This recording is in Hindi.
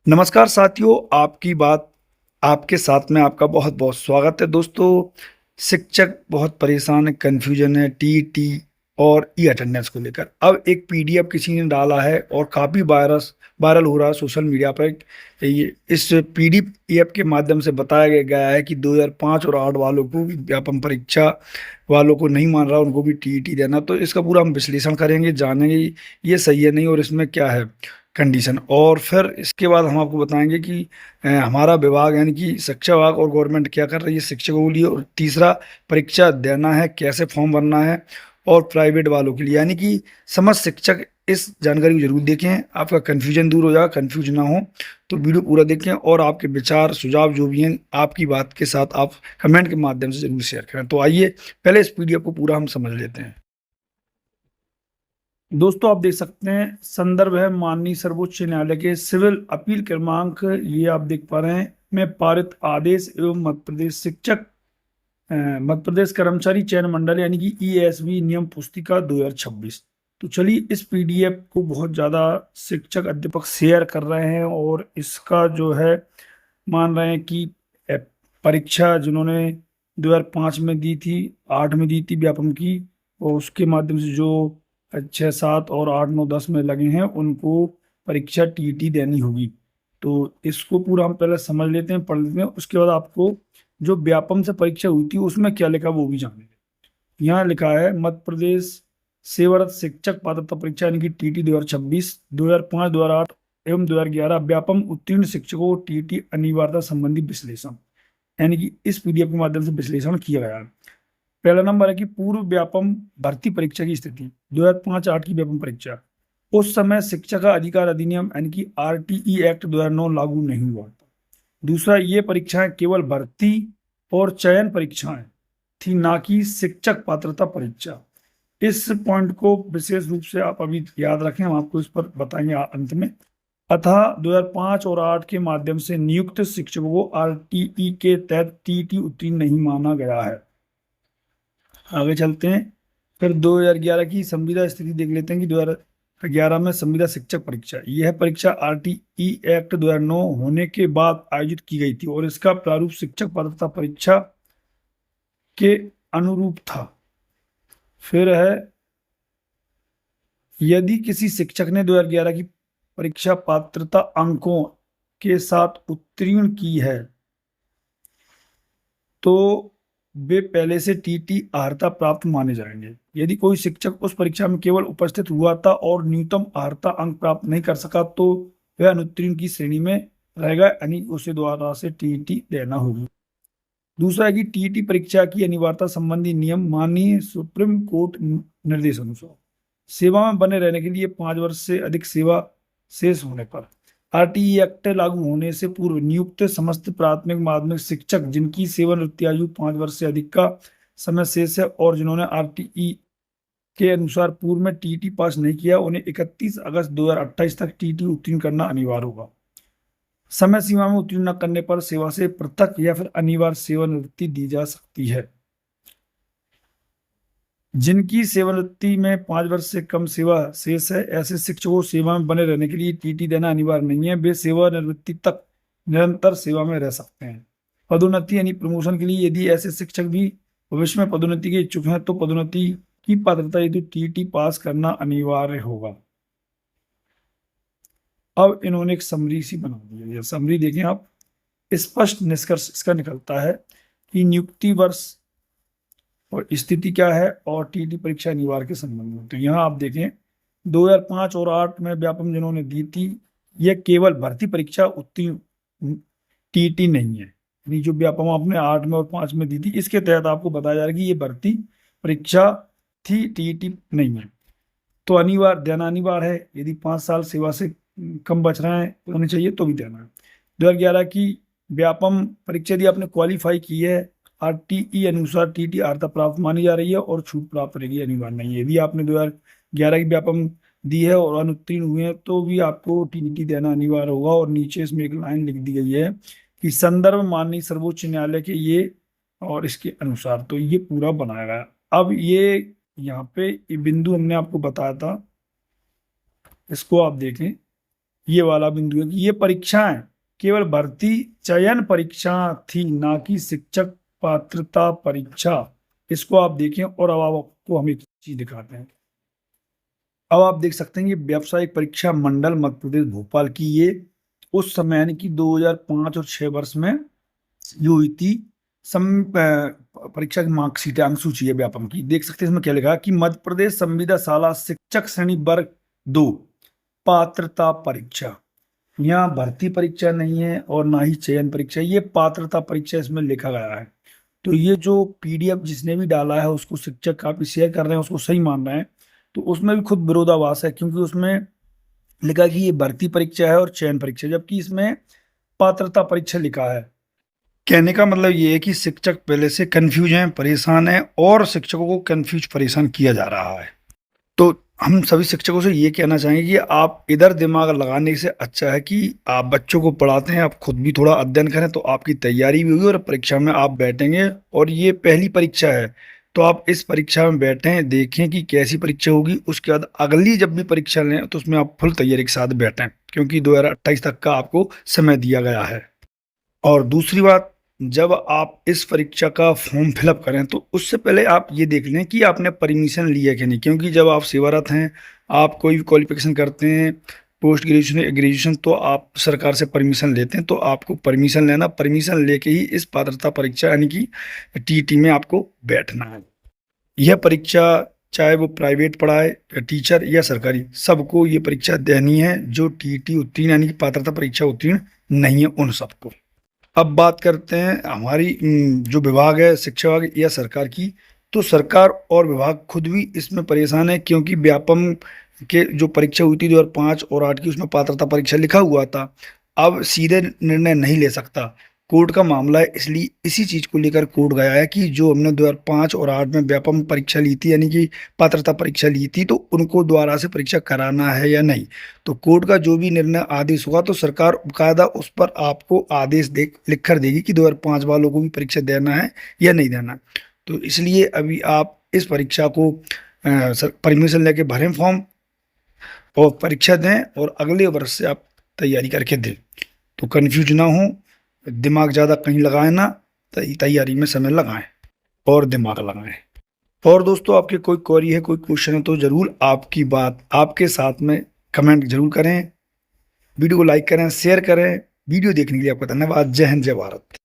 नमस्कार साथियों, आपकी बात आपके साथ में आपका बहुत-बहुत स्वागत है दोस्तों। शिक्षक बहुत परेशान है, कन्फ्यूजन है टीईटी और ई-अटेंडेंस को लेकर। अब एक पीडीएफ किसी ने डाला है और काफ़ी वायरल हो रहा है सोशल मीडिया पर। ये इस पीडीएफ के माध्यम से बताया गया है कि 2005 और 8 वालों को भी व्यापम परीक्षा वालों को नहीं मान रहा, उनको भी टीईटी देना। तो इसका पूरा हम विश्लेषण करेंगे, जानेंगे ये सही है नहीं और इसमें क्या है कंडीशन। और फिर इसके बाद हम आपको बताएंगे कि हमारा विभाग यानी कि शिक्षा विभाग और गवर्नमेंट क्या कर रही है शिक्षकों के लिए। और तीसरा, परीक्षा देना है, कैसे फॉर्म भरना है, और प्राइवेट वालों के लिए यानी कि समस्त शिक्षक इस जानकारी को जरूर देखें। आपका कन्फ्यूजन दूर हो जाएगा, कन्फ्यूज ना हो तो वीडियो पूरा देखें और आपके विचार सुझाव जो भी हैं आपकी बात के साथ आप कमेंट के माध्यम से जरूर शेयर करें। तो आइए पहले इस पीडीएफ को पूरा हम समझ लेते हैं। दोस्तों, आप देख सकते हैं, संदर्भ है माननीय सर्वोच्च न्यायालय के सिविल अपील क्रमांक, ये आप देख पा रहे हैं, में पारित आदेश एवं मध्य प्रदेश कर्मचारी चयन मंडल यानी कि ईएसवी नियम पुस्तिका 2026। तो चलिए, इस पीडीएफ को बहुत ज्यादा शिक्षक अध्यापक शेयर कर रहे हैं और इसका जो है मान रहे हैं कि ए, परीक्षा जिन्होंने 2005 में दी थी, 8 में दी थी व्यापम की, और उसके माध्यम से जो 6, 7 और 8, 9, 10 में लगे हैं उनको परीक्षा टीईटी देनी होगी। तो इसको पूरा हम पहले समझ लेते हैं, पढ़ लेते हैं, उसके बाद आपको जो व्यापम से परीक्षा हुई थी उसमें क्या लिखा वो भी जानेंगे। यहाँ लिखा है, मध्य प्रदेश सेवारत शिक्षक पात्रता परीक्षा यानी कि टीटी 2026, 2005, 2008 एवं 2011 व्यापम उत्तीर्ण शिक्षकों को टीटी अनिवार्यता संबंधी विश्लेषण यानी कि इस पीडीएफ के माध्यम से विश्लेषण किया गया है। पहला नंबर है कि पूर्व व्यापम भर्ती परीक्षा की स्थिति 2005-8 की व्यापम परीक्षा। उस समय शिक्षा का अधिकार अधिनियम यानी कि आरटीई एक्ट 2009 लागू नहीं हुआ था। दूसरा, ये परीक्षाएं केवल भर्ती और चयन परीक्षाएं थी, ना कि शिक्षक पात्रता परीक्षा। इस पॉइंट को विशेष रूप से आप अभी याद रखें, हम आपको इस पर बताएंगे अंत में। अतः 2005 और 8 के माध्यम से नियुक्त शिक्षकों को आरटीई के तहत टीटी उत्तीर्ण नहीं माना गया है। आगे चलते हैं, फिर 2011 की संविदा स्थिति देख लेते हैं कि 2011 में संविदा शिक्षक परीक्षा, यह परीक्षा आरटीई एक्ट 2009 होने के बाद आयोजित की गई थी और इसका प्रारूप शिक्षक पात्रता परीक्षा के अनुरूप था। फिर है, यदि किसी शिक्षक ने 2011 की परीक्षा पात्रता अंकों के साथ उत्तीर्ण की है तो वे पहले से टीटी अर्हता प्राप्त माने जाएंगे। यदि कोई शिक्षक उस परीक्षा में केवल उपस्थित हुआ था और न्यूनतम अर्हता अंक प्राप्त नहीं कर सका तो वह अनुत्तीर्ण की श्रेणी में रहेगा, यानी उसे दोबारा से टीटी देना होगी। दूसरा है कि टीटी परीक्षा की अनिवार्यता संबंधी नियम माननीय सुप्रीम कोर्ट निर्देश अनुसार सेवा में बने रहने के लिए 5 वर्ष से अधिक सेवा शेष होने पर आरटीई एक्ट लागू होने से पूर्व नियुक्त समस्त प्राथमिक माध्यमिक शिक्षक जिनकी सेवानिवृत्ति आयु 5 वर्ष से अधिक का समय शेष है और जिन्होंने आरटीई के अनुसार पूर्व में टीटी पास नहीं किया, उन्हें 31 अगस्त 2028 तक टीटी उत्तीर्ण करना अनिवार्य होगा। समय सीमा में उत्तीर्ण न करने पर सेवा से पृथक या फिर अनिवार्य सेवानिवृत्ति दी जा सकती है। जिनकी सेवानिवृत्ति में 5 वर्ष से कम सेवा शेष है, ऐसे शिक्षकों सेवा में बने रहने के लिए टीटी देना अनिवार्य नहीं है। वे सेवानिवृत्ति तक निरंतर सेवा में रह सकते हैं। पदोन्नति यानी प्रमोशन के लिए यदि ऐसे शिक्षक भी भविष्य में पदोन्नति के इच्छुक हैं तो पदोन्नति की पात्रता यदि टीटी पास करना अनिवार्य होगा। अब इन्होंने एक समरी सी बना दी है, यह समरी देखें आप। स्पष्ट निष्कर्ष इसका निकलता है कि नियुक्ति वर्ष और स्थिति क्या है और टीटी परीक्षा अनिवार्य के संबंध में। तो यहाँ आप देखें, 2005 और 8 में व्यापम जिन्होंने दी थी, यह केवल भर्ती परीक्षा उत्तीर्ण टीटी नहीं है। यानी जो व्यापम आपने 8 में और 5 में दी थी, इसके तहत आपको बताया जा रहा है कि ये भर्ती परीक्षा थी, टीटी नहीं है। तो अनिवार्य देना अनिवार्य है, यदि 5 साल सेवा से कम बच रहे हैं होने चाहिए तो भी देना है। 2011 की व्यापम परीक्षा यदि आपने क्वालिफाई की है, आरटीई अनुसार टीटी अर्हता प्राप्त मानी जा रही है और छूट प्राप्त रहेगी, अनिवार्य नहीं है। यदि आपने 2011 की व्यापम दी है और अनुत्तीर्ण हुए हैं तो भी आपको टीटी देना अनिवार्य होगा। और नीचे इसमें एक लाइन लिख दी गई है कि संदर्भ माननीय सर्वोच्च न्यायालय के ये और इसके अनुसार, तो ये पूरा बनाया गया। अब ये यहाँ पे ये बिंदु हमने आपको बताया था, इसको आप देखें, ये वाला बिंदु है कि ये परीक्षाएं केवल भर्ती चयन परीक्षा थी, ना कि शिक्षक पात्रता परीक्षा। इसको आप देखें। और अब आपको हम एक चीज दिखाते हैं। अब आप देख सकते हैं कि व्यावसायिक परीक्षा मंडल मध्य प्रदेश भोपाल की ये उस समय यानी कि 2005 और 6 वर्ष में जो हुई थी परीक्षा की मार्कशीट अंक सूची है व्यापम की। देख सकते हैं इसमें क्या लिखा है कि मध्य प्रदेश संविदा शाला शिक्षक श्रेणी वर्ग 2 पात्रता परीक्षा। यहाँ भर्ती परीक्षा नहीं है और ना ही चयन परीक्षा, ये पात्रता परीक्षा इसमें लिखा गया है। तो ये जो पीडीएफ जिसने भी डाला है उसको शिक्षक काफी शेयर कर रहे हैं, उसको सही मान रहे हैं। तो उसमें भी खुद विरोधाभास है, क्योंकि उसमें लिखा कि ये भर्ती परीक्षा है और चयन परीक्षा, जबकि इसमें पात्रता परीक्षा लिखा है। कहने का मतलब ये है कि शिक्षक पहले से कंफ्यूज हैं, परेशान हैं, और शिक्षकों को कंफ्यूज परेशान किया जा रहा है। तो हम सभी शिक्षकों से ये कहना चाहेंगे कि आप इधर दिमाग लगाने से अच्छा है कि आप बच्चों को पढ़ाते हैं, आप खुद भी थोड़ा अध्ययन करें, तो आपकी तैयारी भी होगी और परीक्षा में आप बैठेंगे। और ये पहली परीक्षा है, तो आप इस परीक्षा में बैठें, देखें कि कैसी परीक्षा होगी। उसके बाद अगली जब भी परीक्षा लें तो उसमें आप फुल तैयारी के साथ बैठें, क्योंकि 2028 तक का आपको समय दिया गया है। और दूसरी बात, जब आप इस परीक्षा का फॉर्म फिलअप करें तो उससे पहले आप ये देख लें कि आपने परमिशन लिया कि नहीं, क्योंकि जब आप सेवारत हैं, आप कोई भी क्वालिफिकेशन करते हैं, पोस्ट ग्रेजुएशन या ग्रेजुएशन, तो आप सरकार से परमिशन लेते हैं। तो आपको परमिशन लेना, परमिशन लेके ही इस पात्रता परीक्षा यानी कि टीईटी में आपको बैठना है। यह परीक्षा चाहे वो प्राइवेट पढ़ाए या टीचर या सरकारी, सबको ये परीक्षा देनी है जो टीईटी उत्तीर्ण यानी कि पात्रता परीक्षा उत्तीर्ण नहीं है उन सबको। अब बात करते हैं हमारी जो विभाग है, शिक्षा विभाग या सरकार की। तो सरकार और विभाग खुद भी इसमें परेशान है, क्योंकि व्यापम के जो परीक्षा हुई थी 2005 और 8 की, उसमें पात्रता परीक्षा लिखा हुआ था। अब सीधे निर्णय नहीं ले सकता, कोर्ट का मामला है, इसलिए इसी चीज को लेकर कोर्ट गया है कि जो हमने 2005 और 8 में व्यापम परीक्षा ली थी यानी कि पात्रता परीक्षा ली थी, तो उनको दोबारा से परीक्षा कराना है या नहीं। तो कोर्ट का जो भी निर्णय आदेश होगा तो सरकार बाकायदा उस पर आपको आदेश लिख कर देगी कि 2005 वालों को भी परीक्षा देना है या नहीं देना। तो इसलिए अभी आप इस परीक्षा को परमिशन लेके भरें फॉर्म और परीक्षा दें, और अगले वर्ष से आप तैयारी करके दें। तो कन्फ्यूज ना हो, दिमाग ज़्यादा कहीं लगाएं ना, तैयारी में समय लगाएं और दिमाग लगाएं। और दोस्तों, आपके कोई क्वेरी है, कोई क्वेश्चन है, तो जरूर आपकी बात आपके साथ में कमेंट जरूर करें। वीडियो को लाइक करें, शेयर करें। वीडियो देखने के लिए आपका धन्यवाद। जय हिंद, जय भारत।